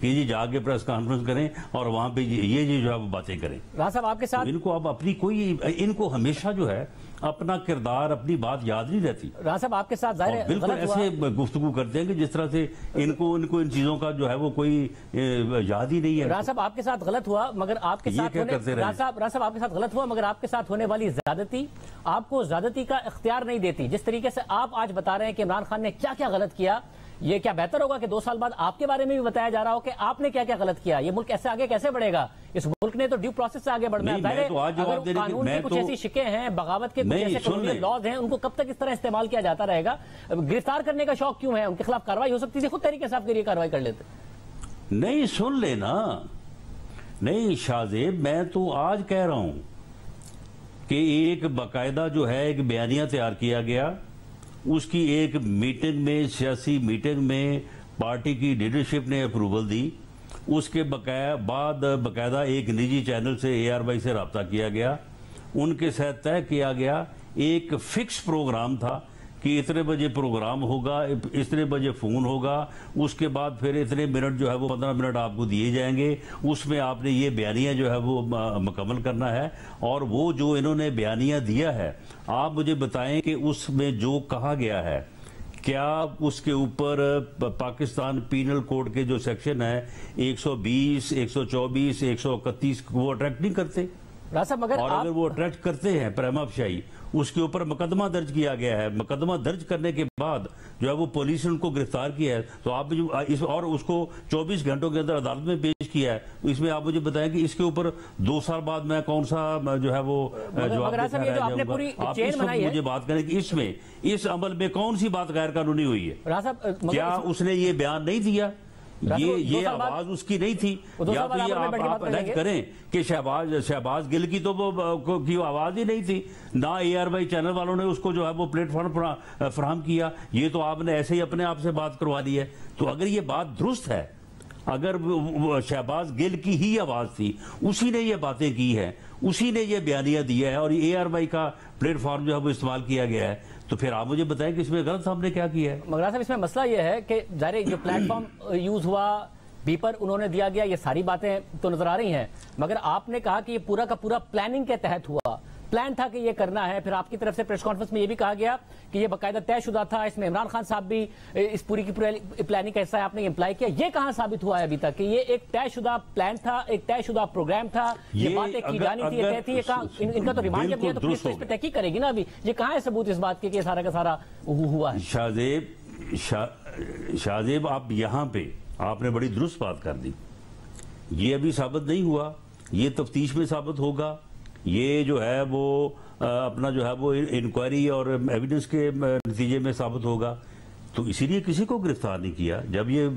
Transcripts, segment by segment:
کہ جی جا کے پریس کانفرنس کریں اور وہاں پہ یہ جو ہے وہ باتیں کریں. رانا صاحب آپ کے ساتھ ان کو اب اپنی ان کو ہمیشہ جو ہے اپنا کردار اپنی بات یاد نہیں رہتی. رانا صاحب آپ کے ساتھ ظاہر ہے بالکل ایسے گفتگو کرتے ہیں کہ جس طرح سے ان کو ان چیزوں کا جو ہے وہ کوئی یاد ہی نہیں ہے. رانا صاحب آپ کے ساتھ غلط ہوا مگر آپ کے ساتھ رانا صاحب آپ کے ساتھ غلط ہوا مگر آپ کے ساتھ ہونے والی زیادتی آپ کو زیادتی کا اختیار نہیں دیتی. جس طریقے سے آپ آج بتا رہے ہیں کہ عمران خان نے کیا کیا غلط کیا, یہ کیا بہتر ہوگا کہ 2 سال بعد آپ کے بارے میں بھی بتایا جا رہا ہو کہ آپ نے کیا کیا غلط کیا؟ یہ ملک ایسے آگے کیسے بڑھے گا؟ اس ملک نے تو ڈیو پروسیس سے آگے بڑھنا ہے. پہلے اگر قانون کی کچھ ایسی شکیں ہیں, بغاوت کے کچھ ایسے قانونی لاز ہیں, ان کو کب تک اس طرح استعمال کیا جاتا رہے گا؟ گرفتار کرنے کا شوق کیوں ہے؟ ان کے خلاف کارروائی ہو سکتی تھی, خود طریقے سے آپ کے لیے کارروائی کر لیتے. نہیں سن لینا, نہیں شاہ زیب, میں تو آج کہہ رہا ہوں کہ ایک باقاعدہ جو ہے ایک بیانیہ تیار کیا گیا, اس کی ایک میٹنگ میں, سیاسی میٹنگ میں پارٹی کی لیڈرشپ نے اپروول دی. اس کے بعد باقاعدہ ایک نجی چینل سے AR سے رابطہ کیا گیا, ان کے ساتھ طے کیا گیا, ایک فکس پروگرام تھا کہ اتنے بجے پروگرام ہوگا, اتنے بجے فون ہوگا, اس کے بعد پھر اتنے منٹ جو ہے وہ 15 منٹ آپ کو دیے جائیں گے, اس میں آپ نے یہ بیانیہ جو ہے وہ مکمل کرنا ہے. اور وہ جو انہوں نے بیانیہ دیا ہے, آپ مجھے بتائیں کہ اس میں جو کہا گیا ہے کیا اس کے اوپر پاکستان پینل کوڈ کے جو سیکشن ہے 120, 124, 131 وہ اٹریکٹ نہیں کرتے؟ اور اگر وہ اٹریکٹ کرتے ہیں پریما فشائی, اس کے اوپر مقدمہ درج کیا گیا ہے. مقدمہ درج کرنے کے بعد جو ہے وہ پولیس نے ان کو گرفتار کیا ہے, تو آپ اور اس کو 24 گھنٹوں کے اندر عدالت میں پیش کیا ہے. اس میں آپ مجھے بتائیں کہ اس کے اوپر 2 سال بعد میں کون سا جو ہے وہ جواب دیتا رہ جاؤں گا؟ آپ اس وقت مجھے بات کریں کہ اس عمل میں کون سی بات غیر قانونی ہوئی ہے؟ کیا اس نے یہ بیان نہیں دیا؟ یہ آواز اس کی نہیں تھی؟ یا تو یہ آپ الگ کریں کہ شہباز گل کی تو وہ آواز ہی نہیں تھی, نہ AR چینل والوں نے اس کو جو ہے وہ پلیٹ فارم فراہم کیا, یہ تو آپ نے ایسے ہی اپنے آپ سے بات کروا دی ہے. تو اگر یہ بات درست ہے, اگر شہباز گل کی ہی آواز تھی, اسی نے یہ باتیں کی ہیں, اسی نے یہ بیانیہ دیا ہے اور AR کا پلیٹ فارم جو ہے وہ استعمال کیا گیا ہے, تو پھر آپ مجھے بتائیں کہ اس میں غلط ہم نے کیا کیا ہے؟ مگر صاحب اس میں مسئلہ یہ ہے کہ ظاہر جو پلیٹ فارم یوز ہوا, بیپر انہوں نے دیا گیا, یہ ساری باتیں تو نظر آ رہی ہیں, مگر آپ نے کہا کہ یہ پورا کا پورا پلاننگ کے تحت ہوا, پلان تھا کہ یہ کرنا ہے. پھر آپ کی طرف سے پریس کانفرنس میں یہ بھی کہا گیا کہ یہ باقاعدہ طے شدہ تھا, اس میں عمران خان صاحب بھی اس پوری کی پوری پلاننگ کا حصہ ہے, آپ نے امپلائی کیا. یہ کہاں ثابت ہوا ہے ابھی تک کہ یہ ایک طے شدہ پلان تھا, ایک طے شدہ پروگرام تھا, یہ باتیں کی جانی تھی, یہ طے تھی, ان کا تو ریمانڈ جب دیا تو پولیس اس پہ تحقیق کرے گی نا. ابھی یہ کہاں ہے ثبوت اس بات کے کہ سارا کا سارا ہوا ہے؟ شاہ زیب آپ یہاں پہ آپ نے بڑی درست بات کر دی. یہ ابھی ثابت نہیں ہوا, یہ تفتیش میں ثابت ہوگا, یہ جو ہے وہ اپنا جو ہے وہ انکوائری اور ایویڈنس کے نتیجے میں ثابت ہوگا. تو اسی لیے کسی کو گرفتار نہیں کیا. جب یہ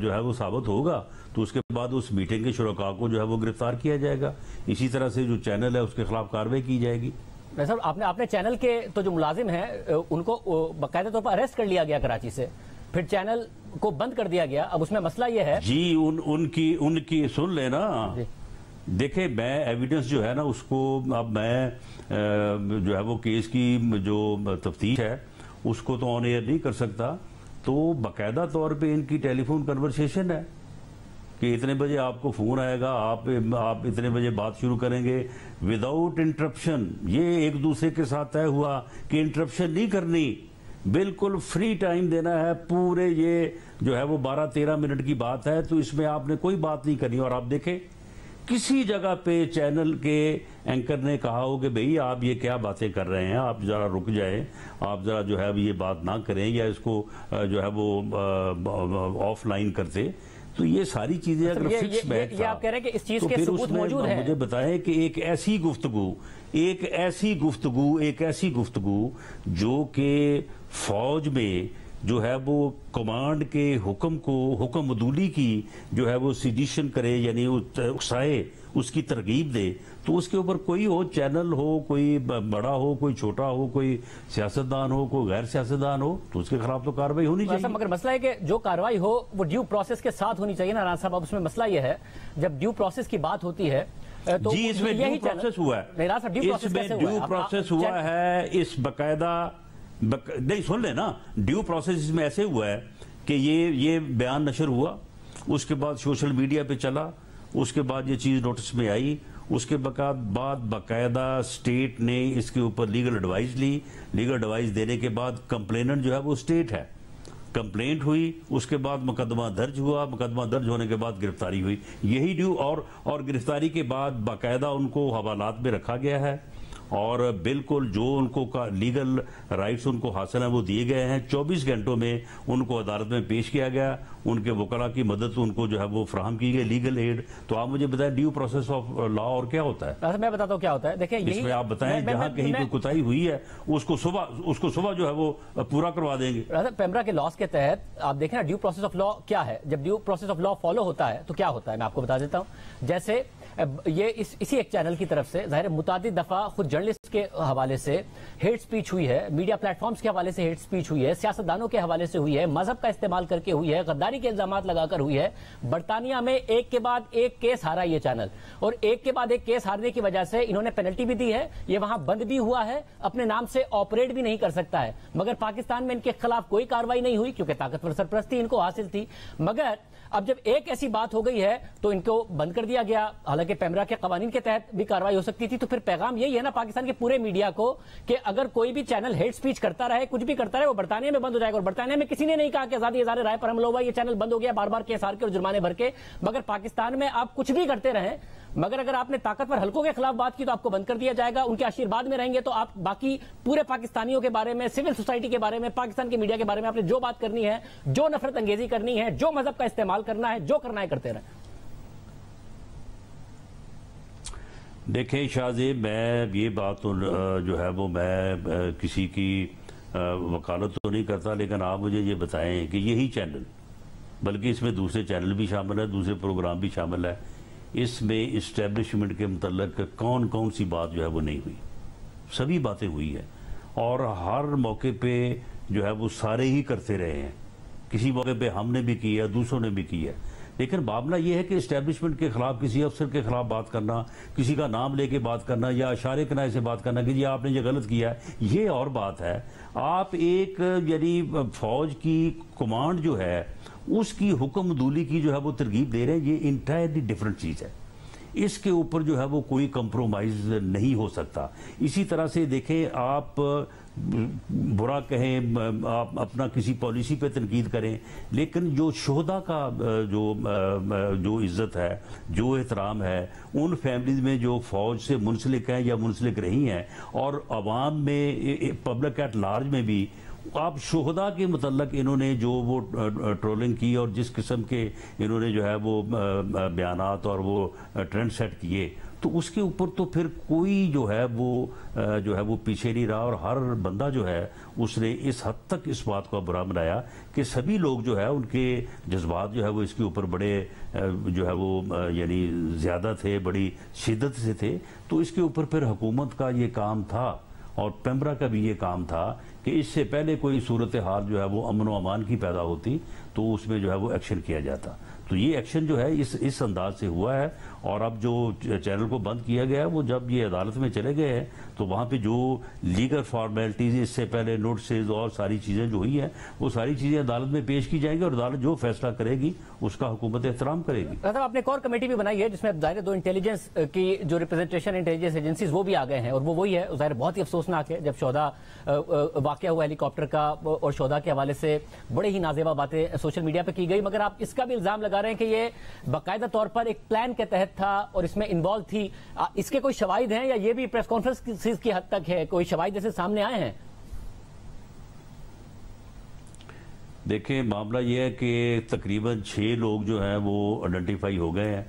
جو ہے وہ ثابت ہوگا تو اس کے بعد اس میٹنگ کے شرکاء کو جو ہے وہ گرفتار کیا جائے گا. اسی طرح سے جو چینل ہے اس کے خلاف کارروائی کی جائے گی. صاحب آپ نے چینل کے تو جو ملازم ہیں ان کو باقاعدہ طور پر اریسٹ کر لیا گیا کراچی سے, پھر چینل کو بند کر دیا گیا. اب اس میں مسئلہ یہ ہے جی ان کی سن لینا. دیکھیں میں ایویڈنس جو ہے نا اس کو اب میں جو ہے وہ کیس کی جو تفتیش ہے اس کو تو آن ایئر نہیں کر سکتا. تو باقاعدہ طور پہ ان کی ٹیلی فون کنورسیشن ہے کہ اتنے بجے آپ کو فون آئے گا, آپ اتنے بجے بات شروع کریں گے وداؤٹ انٹرپشن. یہ ایک دوسرے کے ساتھ طے ہوا کہ انٹرپشن نہیں کرنی, بالکل فری ٹائم دینا ہے. پورے یہ جو ہے وہ 12-13 منٹ کی بات ہے, تو اس میں آپ نے کوئی بات نہیں کرنی. اور آپ دیکھیں کسی جگہ پہ چینل کے اینکر نے کہا ہو کہ بھئی آپ یہ کیا باتیں کر رہے ہیں, آپ ذرا رک جائیں, آپ ذرا جو ہے یہ بات نہ کریں, یا اس کو جو ہے وہ آف لائن کرتے. تو یہ ساری چیزیں اگر فکس بیک تھا آپ کہہ رہے ہیں کہ اس چیز تو کے پھر ثبوت اس میں موجود ہیں. مجھے بتائیں کہ ایک ایسی گفتگو جو کہ فوج میں جو ہے وہ کمانڈ کے حکم عدولی کی جو ہے وہ سیڈیشن کرے, یعنی اکسائے, اس کی ترغیب دے, تو اس کے اوپر کوئی ہو, چینل ہو, کوئی بڑا ہو, کوئی چھوٹا ہو, کوئی سیاستدان ہو, کوئی غیر سیاستدان ہو, تو اس کے خلاف تو کارروائی ہونی چاہیے. مگر مسئلہ ہے کہ جو کارروائی ہو وہ ڈیو پروسیس کے ساتھ ہونی چاہیے نا رانا صاحب. اب اس میں مسئلہ یہ ہے جب ڈیو پروسیس کی بات ہوتی ہے تو جی اس میں ڈیو پروسیس ہوا ہے, اس میں ڈیو پروسیس ہوا ہے, اس باقاعدہ نہیں سن لے نا. ڈیو پروسیس اس میں ایسے ہوا ہے کہ یہ بیان نشر ہوا اس کے بعد سوشل میڈیا پہ چلا، اس کے بعد یہ چیز نوٹس میں آئی، اس کے بعد باقاعدہ اسٹیٹ نے اس کے اوپر لیگل ایڈوائز لی، لیگل ایڈوائز دینے کے بعد کمپلیننٹ جو ہے وہ اسٹیٹ ہے، کمپلینٹ ہوئی، اس کے بعد مقدمہ درج ہوا، مقدمہ درج ہونے کے بعد گرفتاری ہوئی، یہی ڈیو اور گرفتاری کے بعد باقاعدہ ان کو حوالات میں رکھا گیا ہے، اور بالکل جو ان کو لیگل رائٹس ان کو حاصل ہیں وہ دیے گئے ہیں۔ 24 گھنٹوں میں ان کو عدالت میں پیش کیا گیا، ان کے وکلاء کی مدد ان کو جو ہے وہ فراہم کی گئی، لیگل ایڈ۔ تو آپ مجھے بتائیں ڈیو پروسیس آف لا اور کیا ہوتا ہے؟ میں بتاتا ہوں کیا ہوتا ہے۔ دیکھیں اس میں آپ بتائیں جہاں کہیں کوئی کوتاہی ہوئی ہے اس کو صبح جو ہے وہ پورا کروا دیں گے۔ پیمرا کے لاس کے تحت آپ دیکھیں نا ڈیو پروسیس آف لا کیا ہے۔ جب due process of law follow ہوتا ہے تو کیا ہوتا ہے، میں آپ کو بتا دیتا ہوں۔ جیسے یہ اسی ایک چینل کی طرف سے ظاہر متعدد دفعہ خود جرنلسٹ کے حوالے سے ہیٹ سپیچ ہوئی ہے، میڈیا پلیٹ فارمز کے حوالے سے ہیٹ سپیچ ہوئی ہے، سیاستدانوں کے حوالے سے ہوئی ہے، مذہب کا استعمال کر کے ہوئی ہے، غداری کے الزامات لگا کر ہوئی ہے۔ برطانیہ میں ایک کے بعد ایک کیس ہارا یہ چینل، اور ایک کے بعد ایک کیس ہارنے کی وجہ سے انہوں نے پینلٹی بھی دی ہے، یہ وہاں بند بھی ہوا ہے، اپنے نام سے آپریٹ بھی نہیں کر سکتا ہے، مگر پاکستان میں ان کے خلاف کوئی کاروائی نہیں ہوئی کیونکہ طاقتور سرپرستی ان کو حاصل تھی۔ مگر اب جب ایک ایسی بات ہو گئی ہے تو ان کو بند کر دیا گیا، حالانکہ پیمرا کے قوانین کے تحت بھی کاروائی ہو سکتی تھی۔ تو پھر پیغام یہی ہے نا پاکستان کے پورے میڈیا کو کہ اگر کوئی بھی چینل ہیٹ سپیچ کرتا رہے، کچھ بھی کرتا رہے، وہ برطانیہ میں بند ہو جائے گا، اور برطانیہ میں کسی نے نہیں کہا کہ آزادی اظہار رائے پر حملہ ہوا، یہ چینل بند ہو گیا، بار بار کیس ہار کے اور جرمانے بھر کے۔ مگر پاکستان میں آپ کچھ بھی کرتے رہیں، مگر اگر آپ نے طاقتور حلقوں کے خلاف بات کی تو آپ کو بند کر دیا جائے گا، ان کے آشیرواد میں رہیں گے تو آپ باقی پورے پاکستانیوں کے بارے میں، سول سوسائٹی کے بارے میں، پاکستان کے میڈیا کے بارے میں آپ نے جو بات کرنی ہے، جو نفرت انگیزی کرنی ہے، جو مذہب کا استعمال کرنا ہے، جو کرنا ہے کرتے رہیں۔ دیکھیں شاہزیب، میں یہ بات جو ہے وہ میں کسی کی وکالت تو نہیں کرتا، لیکن آپ مجھے یہ بتائیں کہ یہی چینل، بلکہ اس میں دوسرے چینل بھی شامل ہے، دوسرے پروگرام بھی شامل ہے، اس میں اسٹیبلشمنٹ کے متعلق کون سی بات جو ہے وہ نہیں ہوئی؟ سبھی باتیں ہوئی ہیں، اور ہر موقع پہ جو ہے وہ سارے ہی کرتے رہے ہیں، کسی موقع پہ ہم نے بھی کی ہے، دوسروں نے بھی کی ہے۔ لیکن معاملہ یہ ہے کہ اسٹیبلشمنٹ کے خلاف کسی افسر کے خلاف بات کرنا، کسی کا نام لے کے بات کرنا، یا اشارے کنائے سے بات کرنا کہ یہ آپ نے یہ غلط کیا ہے، یہ اور بات ہے۔ آپ ایک یعنی فوج کی کمانڈ جو ہے اس کی حکم عدولی کی جو ہے وہ ترغیب دے رہے ہیں، یہ انٹائرلی ڈیفرنٹ چیز ہے، اس کے اوپر جو ہے وہ کوئی کمپرومائز نہیں ہو سکتا۔ اسی طرح سے دیکھیں، آپ برا کہیں، آپ اپنا کسی پالیسی پہ تنقید کریں، لیکن جو شہداء کا جو عزت ہے، جو احترام ہے، ان فیملیز میں جو فوج سے منسلک ہیں یا منسلک رہی ہیں، اور عوام میں پبلک ایٹ لارج میں بھی آپ شہداء کے متعلق انہوں نے جو وہ ٹرولنگ کی اور جس قسم کے انہوں نے جو ہے وہ بیانات اور وہ ٹرینڈ سیٹ کیے، تو اس کے اوپر تو پھر کوئی جو ہے وہ پیچھے نہیں رہا، اور ہر بندہ جو ہے اس نے اس حد تک اس بات کو برا بنایا کہ سبھی لوگ جو ہے ان کے جذبات جو ہے وہ اس کے اوپر بڑے جو ہے وہ یعنی زیادہ تھے، بڑی شدت سے تھے۔ تو اس کے اوپر پھر حکومت کا یہ کام تھا اور پیمرا کا بھی یہ کام تھا کہ اس سے پہلے کوئی صورتحال جو ہے وہ امن و امان کی پیدا ہوتی تو اس میں جو ہے وہ ایکشن کیا جاتا۔ تو یہ ایکشن جو ہے اس انداز سے ہوا ہے، اور اب جو چینل کو بند کیا گیا ہے وہ جب یہ عدالت میں چلے گئے ہیں تو وہاں پہ جو لیگل فارمیلٹیز اس سے پہلے نوٹسز اور ساری چیزیں جو ہوئی ہیں وہ ساری چیزیں عدالت میں پیش کی جائیں گی، اور عدالت جو فیصلہ کرے گی اس کا حکومت احترام کرے گی۔ آپ نے ایک اور کمیٹی بھی بنائی ہے جس میں ظاہر دو انٹیلیجنس کی جو ریپرزنٹیشن انٹیلیجنس ایجنسیز وہ بھی آ گئے ہیں، اور وہ وہی ہے ظاہر بہت ہی افسوسناک ہے جب شہداء واقعہ ہوا ہیلی کاپٹر کا، اور شہداء کے حوالے سے بڑے ہی نازیبا باتیں سوشل میڈیا پہ کی گئی، مگر آپ اس کا بھی الزام لگا رہے ہیں کہ یہ باقاعدہ طور پر ایک پلان کے تحت تھا اور اس میں انوالو تھی۔ اس کے کوئی شواہد ہیں یا یہ بھی پریس کانفرنس کی حد تک ہے، کوئی شواہد جیسے سامنے آئے ہیں؟ دیکھیں، معاملہ یہ ہے کہ تقریباً 6 لوگ جو ہیں وہ آئیڈینٹیفائی ہو گئے ہیں،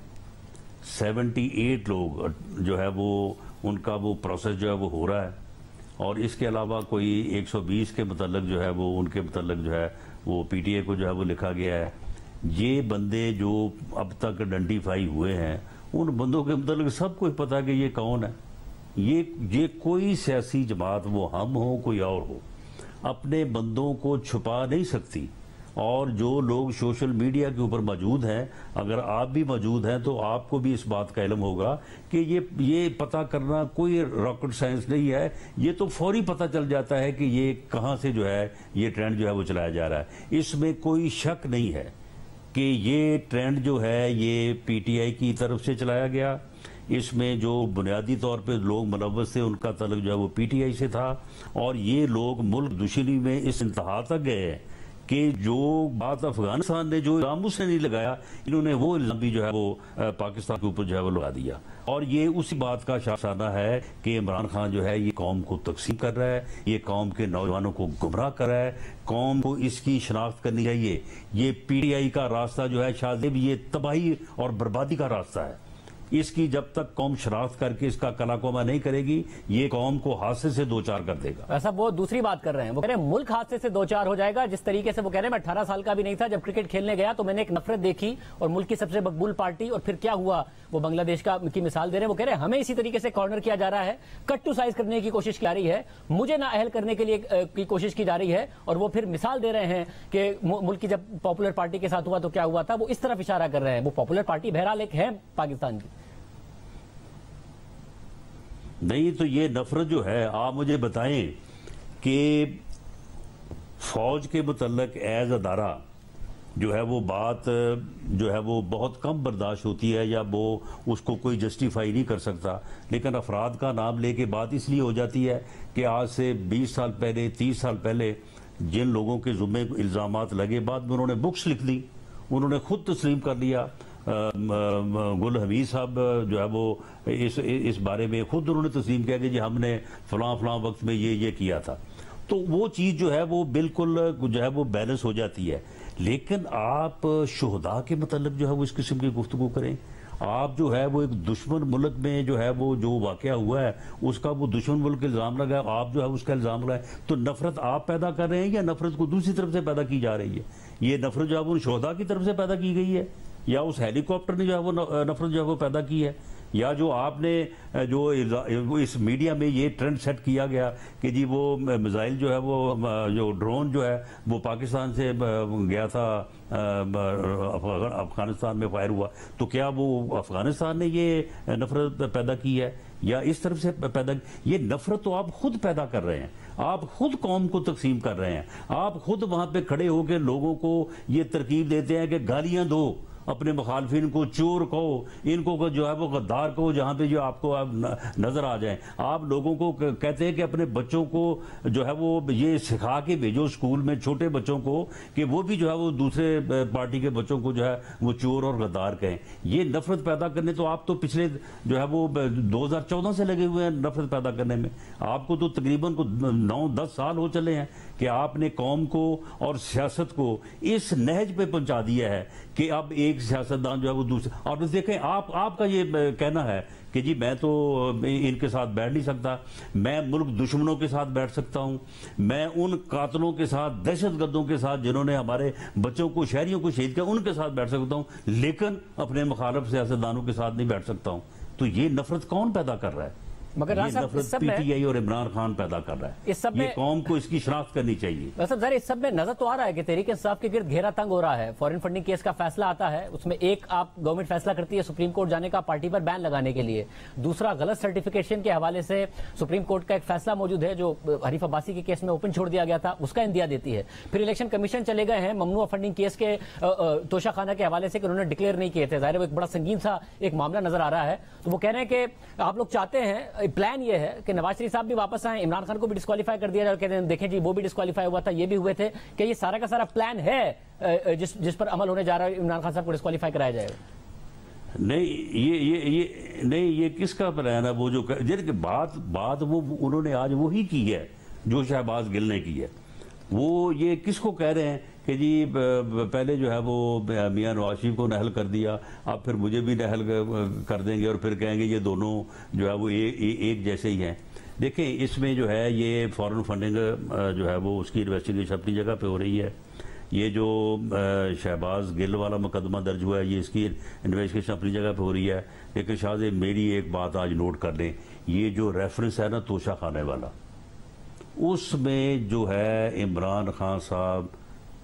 78 لوگ جو ہے وہ ان کا وہ پروسیس جو ہے وہ ہو رہا ہے، اور اس کے علاوہ کوئی 120 کے متعلق جو ہے وہ ان کے متعلق جو ہے وہ پی ٹی اے کو جو ہے وہ لکھا گیا ہے۔ یہ بندے جو اب تک آئیڈینٹیفائی ہوئے ہیں ان بندوں کے متعلق سب کو پتا کہ یہ کون ہے۔ یہ کوئی سیاسی جماعت، وہ ہم ہو کوئی اور ہو، اپنے بندوں کو چھپا نہیں سکتی، اور جو لوگ سوشل میڈیا کے اوپر موجود ہیں، اگر آپ بھی موجود ہیں تو آپ کو بھی اس بات کا علم ہوگا کہ یہ پتہ کرنا کوئی راکٹ سائنس نہیں ہے، یہ تو فوری پتہ چل جاتا ہے کہ یہ کہاں سے جو ہے یہ ٹرینڈ جو ہے وہ چلایا جا رہا ہے۔ اس میں کوئی شک نہیں ہے کہ یہ ٹرینڈ جو ہے یہ پی ٹی آئی کی طرف سے چلایا گیا. اس میں جو بنیادی طور پہ لوگ ملوث تھے ان کا تعلق جو ہے وہ پی ٹی آئی سے تھا, اور یہ لوگ ملک دشمنی میں اس انتہا تک گئے ہیں کہ جو بات افغانستان نے جو الزام اس نے نہیں لگایا, انہوں نے وہ الزام بھی جو ہے وہ پاکستان کے اوپر جو ہے وہ لگا دیا. اور یہ اسی بات کا شاہسانہ ہے کہ عمران خان جو ہے یہ قوم کو تقسیم کر رہا ہے, یہ قوم کے نوجوانوں کو گمراہ کر رہا ہے. قوم کو اس کی شناخت کرنی چاہیے. یہ پی ٹی آئی کا راستہ جو ہے شاہزیب یہ تباہی اور بربادی کا راستہ ہے. اس کی جب تک قوم شناخت کر کے اس کا کلا کوما نہیں کرے گی, یہ قوم کو حادثے سے دوچار کر دے گا. ایسا وہ دوسری بات کر رہے ہیں, وہ کہہ رہے ہیں ملک حادثے سے دوچار ہو جائے گا. جس طریقے سے وہ کہہ رہے ہیں میں 18 سال کا بھی نہیں تھا جب کرکٹ کھیلنے گیا تو میں نے ایک نفرت دیکھی اور ملک کی سب سے مقبول پارٹی, اور پھر کیا ہوا وہ بنگلہ دیش کی مثال دے رہے ہیں. وہ کہہ رہے ہیں ہمیں اسی طریقے سے کارنر کیا جا رہا ہے, کٹ ٹو سائز کرنے کی کوشش کی جا رہی ہے, مجھے نااہل کرنے کے لیے کی کوشش کی جا رہی ہے. اور وہ پھر مثال دے رہے ہیں کہ ملک کی جب پاپولر پارٹی کے ساتھ ہوا تو کیا ہوا تھا, وہ اس طرف اشارہ کر رہے ہیں. وہ پاپولر پارٹی بہرحال ایک ہے پاکستان کی. نہیں تو یہ نفرت جو ہے, آپ مجھے بتائیں کہ فوج کے متعلق ایز ادارہ جو ہے وہ بات جو ہے وہ بہت کم برداشت ہوتی ہے, یا وہ اس کو کوئی جسٹیفائی نہیں کر سکتا. لیکن افراد کا نام لے کے بات اس لیے ہو جاتی ہے کہ آج سے 20 سال پہلے 30 سال پہلے جن لوگوں کے ذمے الزامات لگے, بعد میں انہوں نے بکس لکھ دی, انہوں نے خود تسلیم کر لیا. گل حمید صاحب جو ہے وہ اس بارے میں خود انہوں نے تسلیم کیا کہ جی ہم نے فلاں فلاں وقت میں یہ کیا تھا. تو وہ چیز جو ہے وہ بالکل جو ہے وہ بیلنس ہو جاتی ہے. لیکن آپ شہداء کے متعلق جو ہے وہ اس قسم کی گفتگو کریں. آپ جو ہے وہ ایک دشمن ملک میں جو ہے وہ جو واقعہ ہوا ہے اس کا وہ دشمن ملک کا الزام لگا ہے, آپ جو ہے اس کا الزام لگا ہے. تو نفرت آپ پیدا کر رہے ہیں یا نفرت کو دوسری طرف سے پیدا کی جا رہی ہے؟ یہ نفرت جو ہے وہ شہداء کی طرف سے پیدا کی گئی ہے, یا اس ہیلی کاپٹر نے جو ہے وہ نفرت جو ہے وہ پیدا کی ہے, یا جو آپ نے جو اس میڈیا میں یہ ٹرینڈ سیٹ کیا گیا کہ جی وہ میزائل جو ہے وہ جو ڈرون جو ہے وہ پاکستان سے گیا تھا افغانستان میں فائر ہوا, تو کیا وہ افغانستان نے یہ نفرت پیدا کی ہے یا اس طرف سے پیدا؟ یہ نفرت تو آپ خود پیدا کر رہے ہیں, آپ خود قوم کو تقسیم کر رہے ہیں. آپ خود وہاں پہ کھڑے ہو کے لوگوں کو یہ ترکیب دیتے ہیں کہ گالیاں دو, اپنے مخالفین کو چور کہو, ان کو جو ہے وہ غدار کہو, جہاں پہ جو آپ کو نظر آ جائیں. آپ لوگوں کو کہتے ہیں کہ اپنے بچوں کو جو ہے وہ یہ سکھا کے بھیجو اسکول میں چھوٹے بچوں کو کہ وہ بھی جو ہے وہ دوسرے پارٹی کے بچوں کو جو ہے وہ چور اور غدار کہیں. یہ نفرت پیدا کرنے تو آپ تو پچھلے جو ہے وہ 2014 سے لگے ہوئے ہیں نفرت پیدا کرنے میں. آپ کو تو تقریباً 9-10 سال ہو چلے ہیں کہ آپ نے قوم کو اور سیاست کو اس نہج پہ پہنچا دیا ہے کہ اب ایک سیاستدان جو ہے وہ دوسرے. اور دیکھیں آپ کا یہ کہنا ہے کہ جی میں تو ان کے ساتھ بیٹھ نہیں سکتا, میں ملک دشمنوں کے ساتھ بیٹھ سکتا ہوں, میں ان قاتلوں کے ساتھ دہشت گردوں کے ساتھ جنہوں نے ہمارے بچوں کو شہریوں کو شہید کیا ان کے ساتھ بیٹھ سکتا ہوں, لیکن اپنے مخالف سیاستدانوں کے ساتھ نہیں بیٹھ سکتا ہوں. تو یہ نفرت کون پیدا کر رہا ہے؟ مگر یہ نفرت پی ٹی آئی اور عمران خان پیدا کر رہا ہے. یہ قوم کو اس کی شناخت کرنی چاہیے. ظاہر اس سب میں نظر تو آ رہا ہے کہ تحریک انصاف کے گرد گھیرا تنگ ہو رہا ہے. فورن فنڈنگ کیس کا فیصلہ آتا ہے, اس میں ایک آپ گورنمنٹ فیصلہ کرتی ہے سپریم کورٹ جانے کا پارٹی پر بین لگانے کے لیے, دوسرا غلط سرٹیفکیشن کے حوالے سے سپریم کورٹ کا ایک فیصلہ موجود ہے جو حریف عباسی کے کیس میں اوپن چھوڑ دیا گیا تھا, اس کا اندیا دیتی ہے. پھر الیکشن کمیشن چلے گئے ہیں ممنوع فنڈنگ کیس کے توشہ خانہ کے حوالے سے کہ انہوں نے ڈکلیئر نہیں کیے تھے. ظاہر ہے وہ ایک بڑا سنگین سا ایک معاملہ نظر آ رہا ہے. تو وہ کہہ رہے ہیں کہ آپ لوگ چاہتے ہیں, پلان یہ ہے کہ نواز شریف صاحب بھی واپس آئیں, عمران خان کو بھی ڈسکوالیفائی کر دیا جائے, کہتے ہیں دیکھیں جی وہ بھی ڈسکوالیفائی ہوا تھا, یہ بھی ہوئے تھے, کہ یہ سارا کا سارا پلان ہے جس پر عمل ہونے جا رہا ہے, عمران خان صاحب کو ڈسکوالیفائی کرایا جائے گا. نہیں یہ کس کا پلان ہے؟ وہ جو بات وہ انہوں نے آج وہی کی ہے جو شہباز گل نے کی ہے. وہ یہ کس کو کہہ رہے ہیں کہ جی پہلے جو ہے وہ میاں نواز شریف کو نہل کر دیا, اب پھر مجھے بھی نہل کر دیں گے اور پھر کہیں گے یہ دونوں جو ہے وہ ایک جیسے ہی ہیں. دیکھیں اس میں جو ہے یہ فورن فنڈنگ جو ہے وہ اس کی انویسٹیگیشن اپنی جگہ پہ ہو رہی ہے. یہ جو شہباز گل والا مقدمہ درج ہوا ہے یہ اس کی انویسٹیگیشن اپنی جگہ پہ ہو رہی ہے. لیکن شاہ زیب میری ایک بات آج نوٹ کر لیں, یہ جو ریفرنس ہے نا توشہ خانے والا, اس میں جو ہے عمران خان صاحب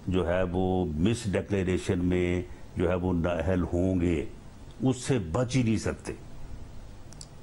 جو ہے وہ مس ڈکلیریشن میں جو ہے وہ نااہل ہوں گے, اس سے بچ ہی نہیں سکتے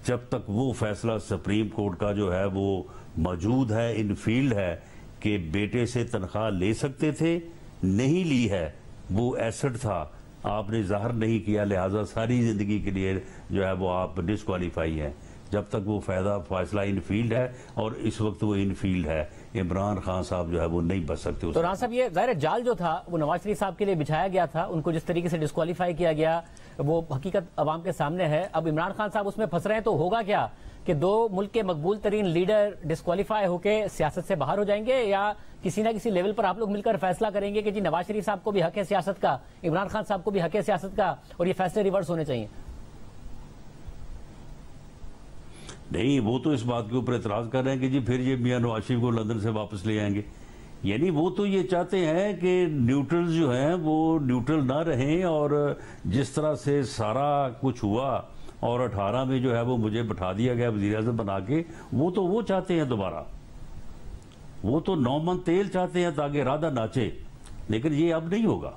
جب تک وہ فیصلہ سپریم کورٹ کا جو ہے وہ موجود ہے, ان فیلڈ ہے کہ بیٹے سے تنخواہ لے سکتے تھے, نہیں لی ہے, وہ ایسٹ تھا, آپ نے ظاہر نہیں کیا، لہٰذا ساری زندگی کے لیے جو ہے وہ آپ ڈسکوالیفائی ہیں. جب تک وہ فیصلہ ان فیلڈ ہے، اور اس وقت وہ ان فیلڈ ہے، عمران خان صاحب جو ہے وہ نہیں بچ سکتے. تو رانا صاحب یہ ظاہر جال جو تھا وہ نواز شریف صاحب کے لیے بچھایا گیا تھا، ان کو جس طریقے سے ڈسکوالیفائی کیا گیا وہ حقیقت عوام کے سامنے ہے. اب عمران خان صاحب اس میں پھنس رہے ہیں، تو ہوگا کیا کہ دو ملک کے مقبول ترین لیڈر ڈسکوالیفائی ہو کے سیاست سے باہر ہو جائیں گے، یا کسی نہ کسی لیول پر آپ لوگ مل کر فیصلہ کریں گے کہ جی نواز شریف صاحب کو بھی حق ہے سیاست کا، عمران خان صاحب کو بھی حق ہے سیاست کا، اور یہ فیصلے ریورس ہونے چاہیے؟ نہیں، وہ تو اس بات کے اوپر اعتراض کر رہے ہیں کہ جی پھر یہ میاں نواز شریف کو لندن سے واپس لے آئیں گے. یعنی وہ تو یہ چاہتے ہیں کہ نیوٹرل جو ہیں وہ نیوٹرل نہ رہیں، اور جس طرح سے سارا کچھ ہوا اور 18 میں جو ہے وہ مجھے بٹھا دیا گیا وزیر اعظم بنا کے، وہ تو وہ چاہتے ہیں دوبارہ، وہ تو 9 من تیل چاہتے ہیں تاکہ رادہ ناچے. لیکن یہ اب نہیں ہوگا،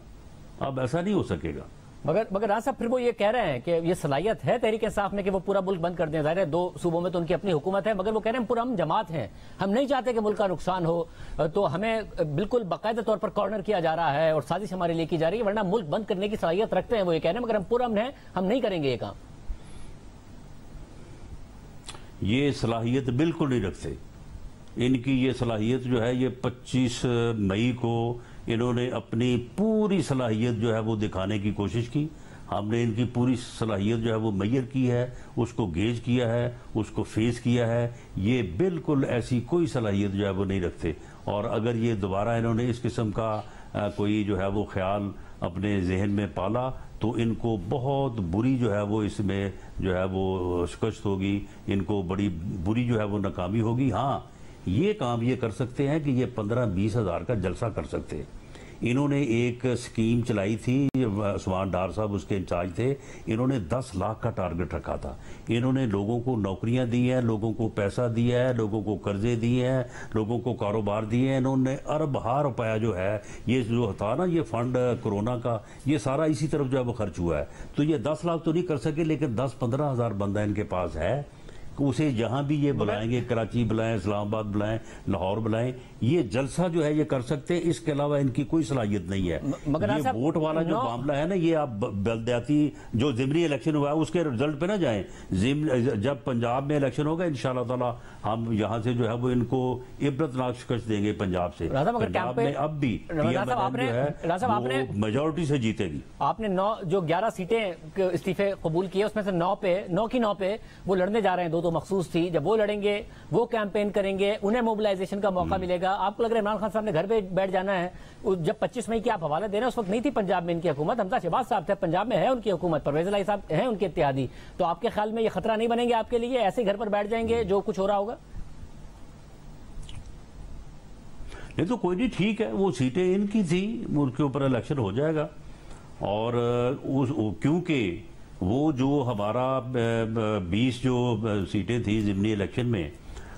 اب ایسا نہیں ہو سکے گا. مگر رانا صاحب پھر وہ یہ کہہ رہے ہیں کہ یہ صلاحیت ہے تحریک انصاف میں کہ وہ پورا ملک بند کر دیں. ظاہر ہے 2 صوبوں میں تو ان کی اپنی حکومت ہے، مگر وہ کہہ رہے ہیں پورا ہم جماعت ہیں، ہم نہیں چاہتے کہ ملک کا نقصان ہو، تو ہمیں بالکل باقاعدہ طور پر کارنر کیا جا رہا ہے اور سازش ہمارے لیے کی جا رہی ہے، ورنہ ملک بند کرنے کی صلاحیت رکھتے ہیں وہ یہ کہہ رہے ہیں، مگر ہم پورا ہیں، ہم نہیں کریں گے یہ کام. یہ صلاحیت بالکل نہیں رکھتے. ان کی یہ صلاحیت جو ہے، یہ 25 مئی کو انہوں نے اپنی پوری صلاحیت جو ہے وہ دکھانے کی کوشش کی. ہم نے ان کی پوری صلاحیت جو ہے وہ میئر کی ہے، اس کو گیج کیا ہے، اس کو فیس کیا ہے. یہ بالکل ایسی کوئی صلاحیت جو ہے وہ نہیں رکھتے. اور اگر یہ دوبارہ انہوں نے اس قسم کا کوئی جو ہے وہ خیال اپنے ذہن میں پالا تو ان کو بہت بری جو ہے وہ اس میں جو ہے وہ شکست ہوگی، ان کو بڑی بری جو ہے وہ ناکامی ہوگی. ہاں، یہ کام یہ کر سکتے ہیں کہ یہ 15-20 ہزار کا جلسہ کر سکتے ہیں. انہوں نے ایک سکیم چلائی تھی، عثمان ڈار صاحب اس کے انچارج تھے، انہوں نے 10 لاکھ کا ٹارگٹ رکھا تھا. انہوں نے لوگوں کو نوکریاں دی ہیں، لوگوں کو پیسہ دیا ہے، لوگوں کو قرضے دیے ہیں، لوگوں کو کاروبار دیے ہیں. انہوں نے اربوں روپیہ جو ہے یہ جو تھا نا یہ فنڈ کورونا کا، یہ سارا اسی طرف جو ہے وہ خرچ ہوا ہے. تو یہ 10 لاکھ تو نہیں کر سکے، لیکن 10-15 ہزار بندہ ان کے پاس ہے. اسے جہاں بھی یہ بلائیں گے، کراچی بلائیں، اسلام آباد بلائیں، لاہور بلائیں، یہ جلسہ جو ہے یہ کر سکتے ہیں. اس کے علاوہ ان کی کوئی صلاحیت نہیں ہے. یہ ووٹ والا جو معاملہ ہے نا، یہ آپ بلدیاتی جو ضمنی الیکشن ہوا ہے اس کے رزلٹ پہ نہ جائیں. جب پنجاب میں الیکشن ہوگا انشاءاللہ تعالی ہم یہاں سے جو ہے وہ ان کو عبرتناک شکست دیں گے. پنجاب سے، پنجاب میں اب بھی میجورٹی سے جیتے گی. آپ نے 11 سیٹیں استعفے قبول کیے، اس میں سے 9 کی 9 پہ وہ لڑنے جا رہے ہیں. 2 مخصوص تھی. جب وہ لڑیں گے، وہ کیمپین کریں گے، انہیں موبلائزیشن کا موقع ملے گا. آپ کو لگ رہا ہے عمران خان صاحب نے گھر پہ بیٹھ جانا ہے؟ جب 25 مئی کی آپ حوالہ دے رہے ہیں، اس وقت نہیں تھی پنجاب میں ان کی حکومت، حمزہ شہباز صاحب تھے پنجاب میں، ہے ان کی حکومت، پرویز الہی صاحب ہیں ان کے اتحادی. تو آپ کے خیال میں یہ خطرہ نہیں بنیں گے آپ کے لیے؟ ایسے گھر پر بیٹھ جائیں گے جو کچھ ہو رہا ہوگا؟ نہیں تو کوئی نہیں، ٹھیک ہے، وہ سیٹیں ان کی تھی، ان کے اوپر الیکشن ہو جائے گا. اور کیونکہ وہ جو ہمارا 20 جو سیٹیں تھیں ضمنی الیکشن میں،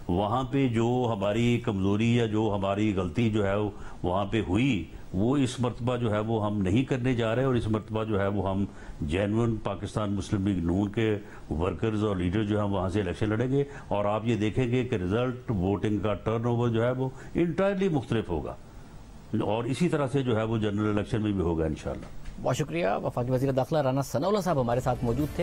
وہاں پہ جو ہماری کمزوری یا جو ہماری غلطی جو ہے وہاں پہ ہوئی، وہ اس مرتبہ جو ہے وہ ہم نہیں کرنے جا رہے. اور اس مرتبہ جو ہے وہ ہم جینون پاکستان مسلم لیگ نون کے ورکرز اور لیڈر جو ہیں وہاں سے الیکشن لڑیں گے. اور آپ یہ دیکھیں گے کہ رزلٹ ووٹنگ کا ٹرن اوور جو ہے وہ انٹائرلی مختلف ہوگا. اور اسی طرح سے جو ہے وہ جنرل الیکشن میں بھی ہوگا انشاءاللہ. بہت شکریہ. وفاقی وزیر داخلہ رانا ثناء اللہ صاحب ہمارے ساتھ موجود تھے.